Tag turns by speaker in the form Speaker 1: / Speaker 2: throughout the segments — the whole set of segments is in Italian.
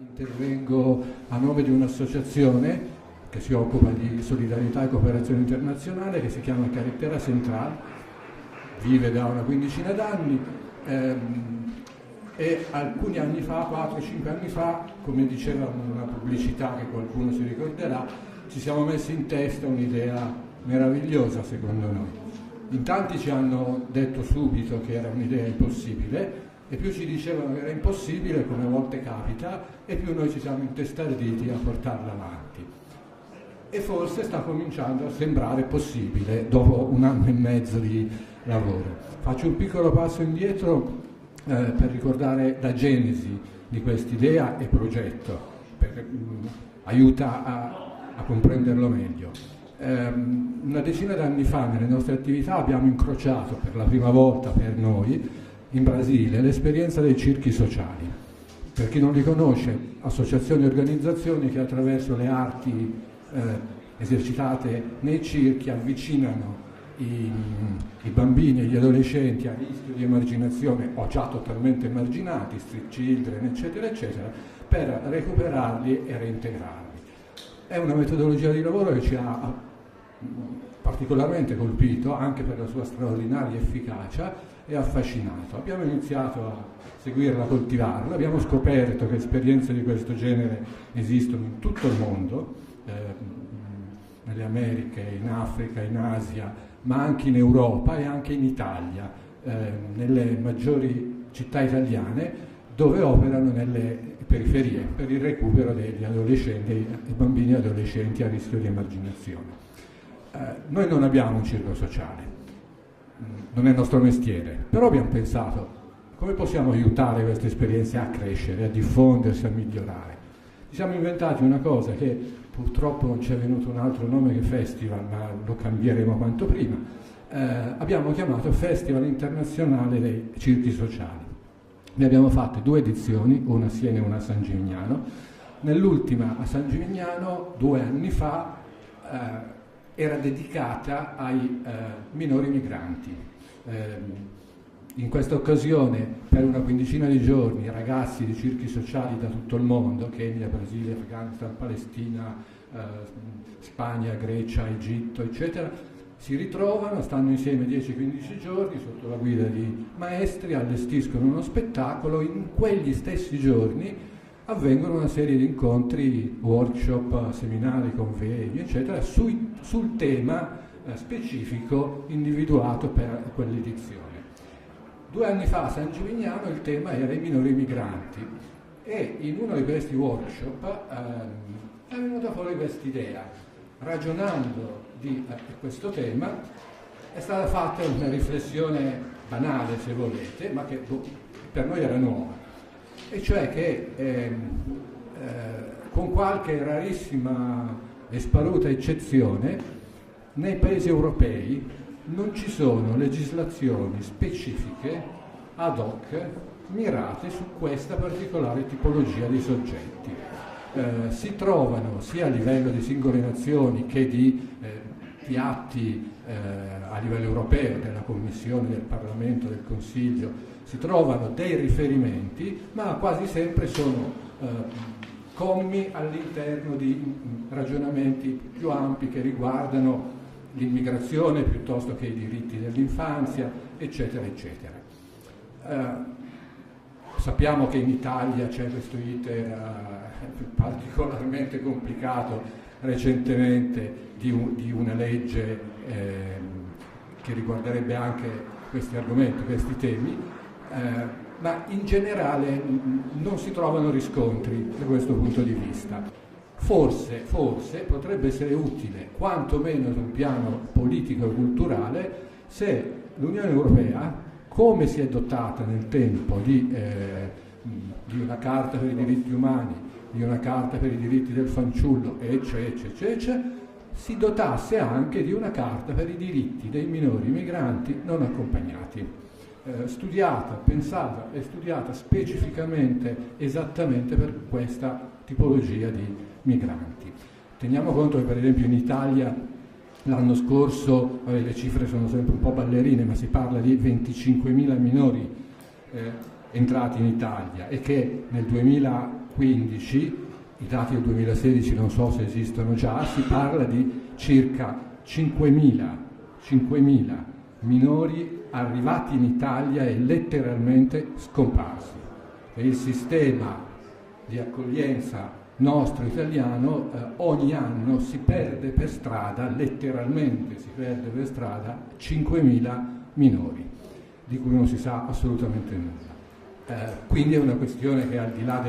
Speaker 1: Intervengo a nome di un'associazione che si occupa di solidarietà e cooperazione internazionale che si chiama Carretera Central, vive da una quindicina d'anni e alcuni anni fa, 4-5 anni fa, come diceva una pubblicità che qualcuno si ricorderà, ci siamo messi in testa un'idea meravigliosa secondo noi. In tanti ci hanno detto subito che era un'idea impossibile e più ci dicevano che era impossibile, come a volte capita, e più noi ci siamo intestarditi a portarla avanti. E forse sta cominciando a sembrare possibile dopo un anno e mezzo di lavoro. Faccio un piccolo passo indietro per ricordare la genesi di quest'idea e progetto, perché aiuta a comprenderlo meglio. Una decina d'anni fa nelle nostre attività abbiamo incrociato per la prima volta per noi in Brasile l'esperienza dei circhi sociali. Per chi non li conosce, associazioni e organizzazioni che attraverso le arti esercitate nei circhi avvicinano i bambini e gli adolescenti a rischio di emarginazione o già totalmente emarginati, street children, eccetera, eccetera, per recuperarli e reintegrarli. È una metodologia di lavoro che ci ha particolarmente colpito anche per la sua straordinaria efficacia e affascinato. Abbiamo iniziato a seguirla, a coltivarla, abbiamo scoperto che esperienze di questo genere esistono in tutto il mondo, nelle Americhe, in Africa, in Asia, ma anche in Europa e anche in Italia, nelle maggiori città italiane, dove operano nelle periferie per il recupero degli adolescenti, dei bambini e adolescenti a rischio di emarginazione. Noi non abbiamo un circo sociale, non è il nostro mestiere, però abbiamo pensato come possiamo aiutare queste esperienze a crescere, a diffondersi, a migliorare. Ci siamo inventati una cosa che purtroppo non ci è venuto un altro nome che festival, ma lo cambieremo quanto prima. Abbiamo chiamato Festival Internazionale dei Circhi Sociali. Ne abbiamo fatte 2 edizioni, una a Siena e una a San Gimignano. Nell'ultima a San Gimignano, 2 anni fa, era dedicata ai minori migranti. In questa occasione, per una quindicina di giorni, ragazzi di circhi sociali da tutto il mondo, Kenya, Brasile, Afghanistan, Palestina, Spagna, Grecia, Egitto, eccetera, si ritrovano, stanno insieme 10-15 giorni sotto la guida di maestri, allestiscono uno spettacolo. In quegli stessi giorni avvengono una serie di incontri, workshop, seminari, convegni, eccetera, sul tema specifico individuato per quell'edizione. 2 anni fa a San Gimignano il tema era i minori migranti e in uno di questi workshop è venuta fuori quest'idea. Ragionando di questo tema è stata fatta una riflessione banale, se volete, ma che per noi era nuova, e cioè che con qualche rarissima e sparuta eccezione nei paesi europei non ci sono legislazioni specifiche ad hoc mirate su questa particolare tipologia di soggetti. Si trovano sia a livello di singole nazioni che di atti a livello europeo, della Commissione, del Parlamento, del Consiglio, si trovano dei riferimenti, ma quasi sempre sono commi all'interno di ragionamenti più ampi che riguardano l'immigrazione piuttosto che i diritti dell'infanzia, eccetera, eccetera. Sappiamo che in Italia c'è questo iter particolarmente complicato recentemente di una legge che riguarderebbe anche questi argomenti, questi temi, ma in generale non si trovano riscontri da questo punto di vista. Forse potrebbe essere utile, quantomeno sul piano politico e culturale, se l'Unione Europea, come si è dotata nel tempo di una Carta per i diritti umani, di una Carta per i diritti del fanciullo, eccetera, si dotasse anche di una Carta per i diritti dei minori migranti non accompagnati, studiata, pensata e studiata specificamente, esattamente per questa tipologia di migranti. Teniamo conto che per esempio in Italia l'anno scorso, le cifre sono sempre un po' ballerine, ma si parla di 25.000 minori entrati in Italia e che nel 2015 2015, i dati del 2016 non so se esistono già, si parla di circa 5.000 minori arrivati in Italia e letteralmente scomparsi. E il sistema di accoglienza nostro italiano ogni anno si perde per strada, letteralmente si perde per strada 5.000 minori, di cui non si sa assolutamente nulla. Quindi è una questione che al di là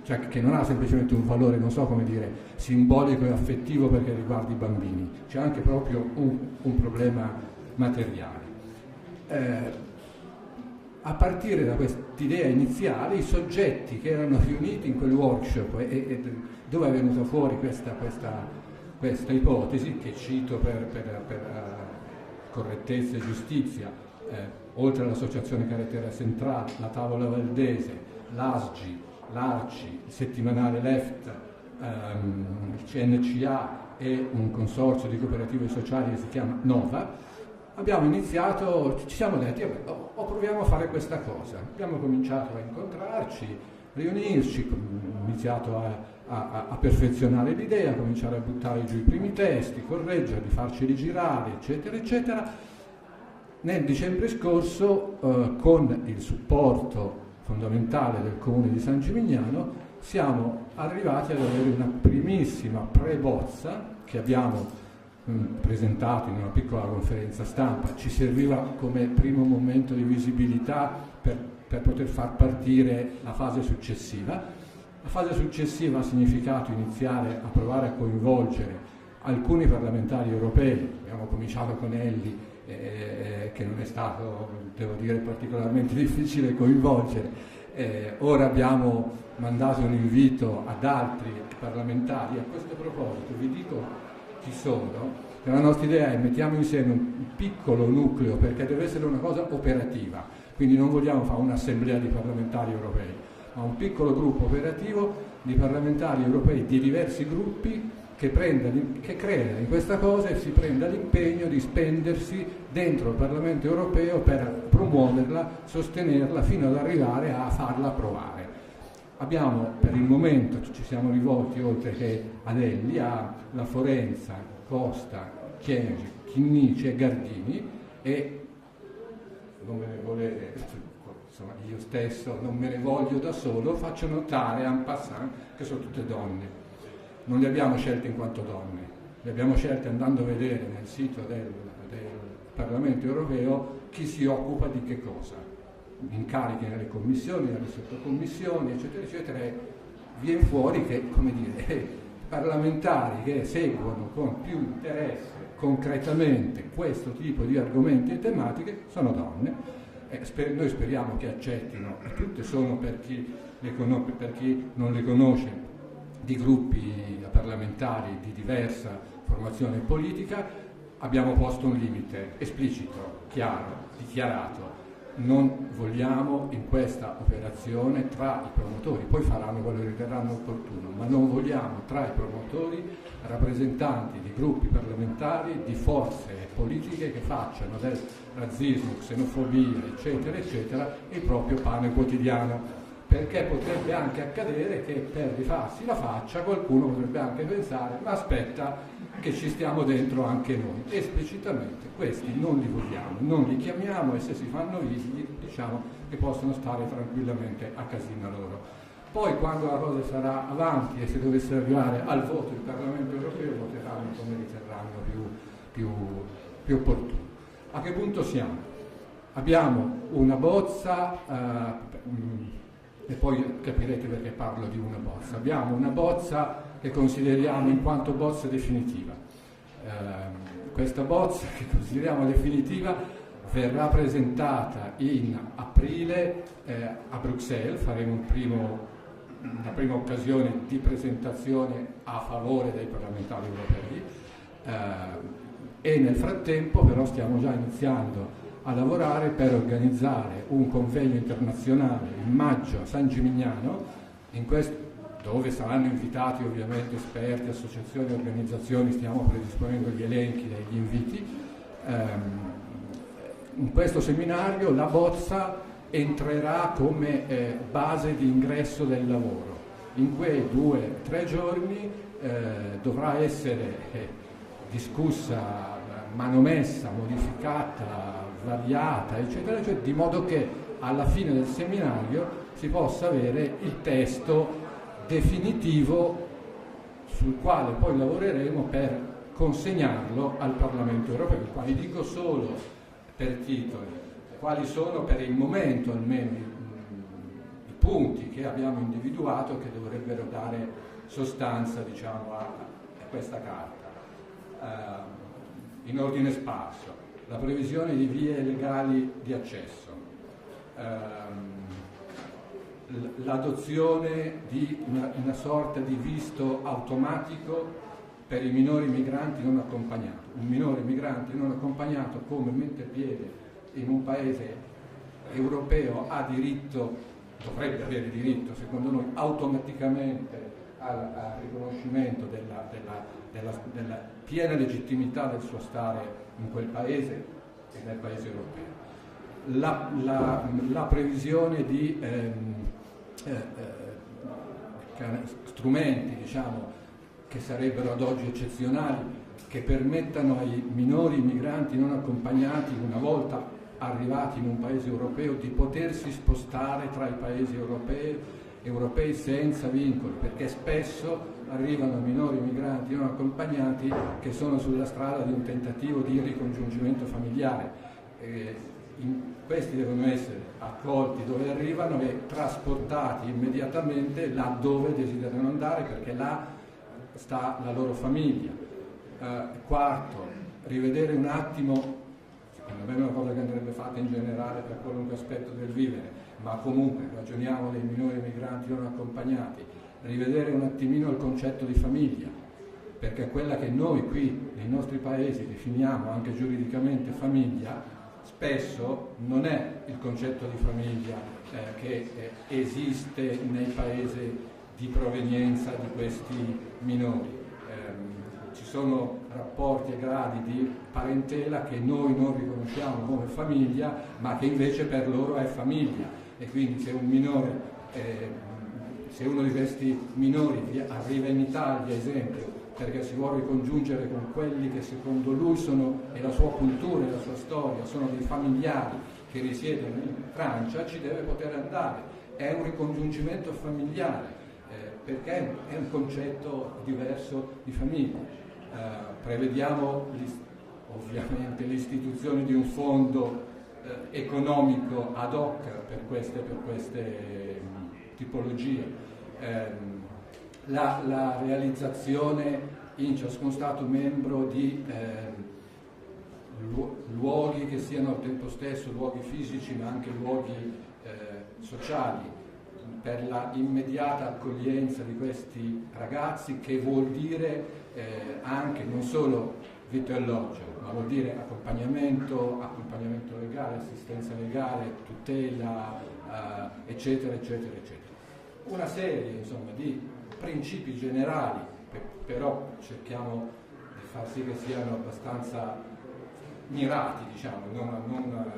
Speaker 1: cioè che non ha semplicemente un valore, non so come dire, simbolico e affettivo perché riguarda i bambini, c'è anche proprio un problema materiale. A partire da quest'idea iniziale, i soggetti che erano riuniti in quel workshop e dove è venuta fuori questa ipotesi, che cito per correttezza e giustizia, oltre all'Associazione Carretera Centrale, la Tavola Valdese, l'ASGI, l'ARCI, il settimanale Left, il CNCA e un consorzio di cooperative sociali che si chiama Nova, abbiamo iniziato, ci siamo detti, proviamo a fare questa cosa. Abbiamo cominciato a incontrarci, riunirci, iniziato a perfezionare l'idea, a cominciare a buttare giù i primi testi, correggerli, farceli girare, eccetera, eccetera. Nel dicembre scorso, con il supporto fondamentale del Comune di San Gimignano, siamo arrivati ad avere una primissima pre-bozza che abbiamo presentato in una piccola conferenza stampa. Ci serviva come primo momento di visibilità per poter far partire la fase successiva. La fase successiva ha significato iniziare a provare a coinvolgere alcuni parlamentari europei. Abbiamo cominciato con Elli, che non è stato, devo dire, particolarmente difficile coinvolgere. Ora abbiamo mandato un invito ad altri parlamentari. A questo proposito vi dico chi sono. La nostra idea è mettiamo insieme un piccolo nucleo, perché deve essere una cosa operativa, quindi non vogliamo fare un'assemblea di parlamentari europei, ma un piccolo gruppo operativo di parlamentari europei di diversi gruppi che crea in questa cosa e si prenda l'impegno di spendersi dentro il Parlamento europeo per promuoverla, sostenerla fino ad arrivare a farla approvare. Abbiamo per il momento, ci siamo rivolti oltre che ad Elli, alla Forenza, Costa, Chiesi, Chinnici e Gardini, e non me ne volete, insomma io stesso non me ne voglio da solo, faccio notare en passant che sono tutte donne. Non le abbiamo scelte in quanto donne, le abbiamo scelte andando a vedere nel sito del Parlamento europeo chi si occupa di che cosa, incarichi nelle commissioni, nelle sottocommissioni, eccetera, eccetera, e viene fuori che, come dire, parlamentari che seguono con più interesse concretamente questo tipo di argomenti e tematiche sono donne. Noi speriamo che accettino, e tutte sono per chi non le conosce, di gruppi parlamentari di diversa formazione politica. Abbiamo posto un limite esplicito, chiaro, dichiarato. Non vogliamo in questa operazione tra i promotori, poi faranno quello che riterranno opportuno, ma non vogliamo tra i promotori rappresentanti di gruppi parlamentari, di forze politiche che facciano del razzismo, xenofobia, eccetera, eccetera, il proprio pane quotidiano. Perché potrebbe anche accadere che per rifarsi la faccia qualcuno potrebbe anche pensare ma aspetta che ci stiamo dentro anche noi. Esplicitamente questi non li vogliamo, non li chiamiamo, e se si fanno visibili diciamo che possono stare tranquillamente a casina loro. Poi quando la cosa sarà avanti e se dovesse arrivare al voto del Parlamento europeo voteranno come riterranno più opportuno. A che punto siamo? Abbiamo una bozza, e poi capirete perché parlo di una bozza. Abbiamo una bozza che consideriamo in quanto bozza definitiva. Questa bozza che consideriamo definitiva verrà presentata in aprile a Bruxelles. Faremo una prima occasione di presentazione a favore dei parlamentari europei, e nel frattempo però stiamo già iniziando a lavorare per organizzare un convegno internazionale in maggio a San Gimignano, dove saranno invitati ovviamente esperti, associazioni, organizzazioni. Stiamo predisponendo gli elenchi degli inviti. In questo seminario la bozza entrerà come base di ingresso del lavoro. In quei 2-3 giorni dovrà essere discussa, manomessa, modificata, variata, eccetera, eccetera, di modo che alla fine del seminario si possa avere il testo definitivo sul quale poi lavoreremo per consegnarlo al Parlamento europeo, il quale dico solo per titoli, quali sono per il momento almeno i punti che abbiamo individuato che dovrebbero dare sostanza, diciamo, a questa carta. In ordine sparso, la previsione di vie legali di accesso, l'adozione di una sorta di visto automatico per i minori migranti non accompagnati. Un minore migrante non accompagnato, come mette piede in un paese europeo, ha diritto, dovrebbe avere diritto, secondo noi, automaticamente al riconoscimento della piena legittimità del suo stare in quel paese e nel paese europeo. La previsione di strumenti, diciamo, che sarebbero ad oggi eccezionali, che permettano ai minori migranti non accompagnati, una volta arrivati in un paese europeo, di potersi spostare tra i paesi europei senza vincoli, perché spesso arrivano minori migranti non accompagnati che sono sulla strada di un tentativo di ricongiungimento familiare. Questi devono essere accolti dove arrivano e trasportati immediatamente laddove desiderano andare, perché là sta la loro famiglia. Quarto, rivedere un attimo, secondo me è una cosa che andrebbe fatta in generale per qualunque aspetto del vivere, ma comunque ragioniamo dei minori migranti non accompagnati, rivedere un attimino il concetto di famiglia, perché quella che noi qui nei nostri paesi definiamo anche giuridicamente famiglia, spesso non è il concetto di famiglia che esiste nei paesi di provenienza di questi minori. Ci sono rapporti e gradi di parentela che noi non riconosciamo come famiglia, ma che invece per loro è famiglia, e quindi se uno di questi minori arriva in Italia, esempio, perché si vuole ricongiungere con quelli che secondo lui sono, e la sua cultura e la sua storia, sono dei familiari che risiedono in Francia, ci deve poter andare. È un ricongiungimento familiare, perché è un concetto diverso di famiglia. Prevediamo ovviamente l'istituzione di un fondo economico ad hoc per queste tipologie. La realizzazione in ciascun Stato membro di luoghi che siano al tempo stesso luoghi fisici ma anche luoghi sociali per la immediata accoglienza di questi ragazzi, che vuol dire anche non solo vitto e alloggio, ma vuol dire accompagnamento legale, assistenza legale, tutela, eccetera, eccetera, eccetera. Una serie, insomma, di principi generali, però cerchiamo di far sì che siano abbastanza mirati, diciamo, non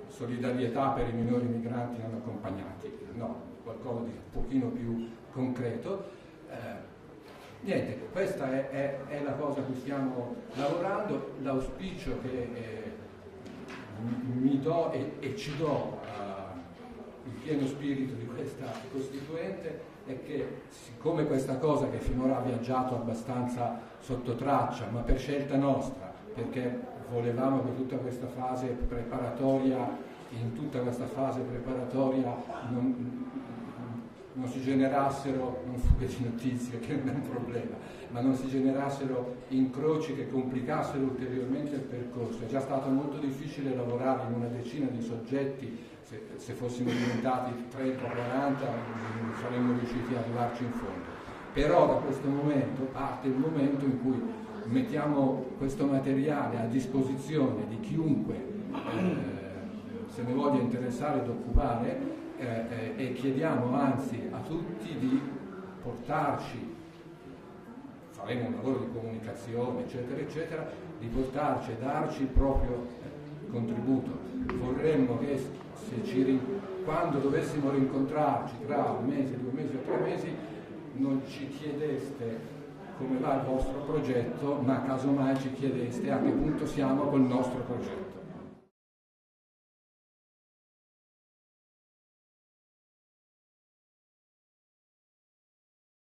Speaker 1: solidarietà per i minori migranti non accompagnati, no, qualcosa di un pochino più concreto. Niente, questa è la cosa a cui stiamo lavorando. L'auspicio che mi do e ci do il pieno spirito di questa Costituente è che, siccome questa cosa che finora ha viaggiato abbastanza sotto traccia, ma per scelta nostra, perché volevamo che in tutta questa fase preparatoria non si generassero, non fughe di notizie che non è un problema, ma non si generassero incroci che complicassero ulteriormente il percorso. È già stato molto difficile lavorare in una decina di soggetti, se fossimo diventati 30 o 40 non saremmo riusciti ad arrivarci in fondo. Però da questo momento parte il momento in cui mettiamo questo materiale a disposizione di chiunque se ne voglia interessare ed occupare, e chiediamo anzi a tutti di portarci, faremo un lavoro di comunicazione eccetera eccetera, di portarci e darci il proprio contributo. Vorremmo che quando dovessimo rincontrarci tra un mese, 2 mesi o 3 mesi, non ci chiedeste come va il vostro progetto, ma casomai ci chiedeste a che punto siamo col nostro progetto.